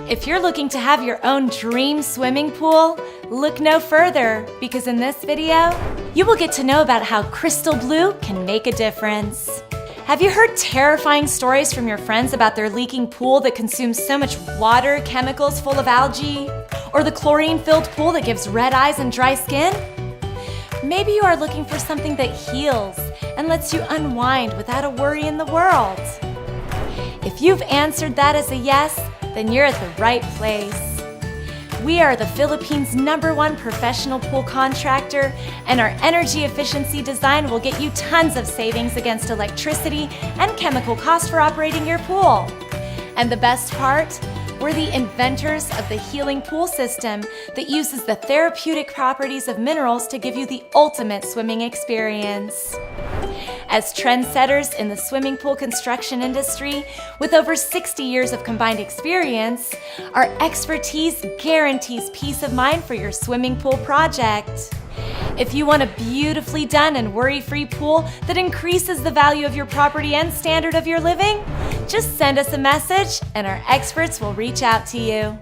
If you're looking to have your own dream swimming pool, look no further, because in this video, you will get to know about how crystal blue can make a difference. Have you heard terrifying stories from your friends about their leaking pool that consumes so much water, chemicals full of algae? Or the chlorine-filled pool that gives red eyes and dry skin? Maybe you are looking for something that heals and lets you unwind without a worry in the world. If you've answered that as a yes, then you're at the right place. We are the Philippines' #1 professional pool contractor, and our energy efficiency design will get you tons of savings against electricity and chemical costs for operating your pool. And the best part? We're the inventors of the healing pool system that uses the therapeutic properties of minerals to give you the ultimate swimming experience. As trendsetters in the swimming pool construction industry, with over 60 years of combined experience, our expertise guarantees peace of mind for your swimming pool project. If you want a beautifully done and worry-free pool that increases the value of your property and standard of your living, just send us a message and our experts will reach out to you.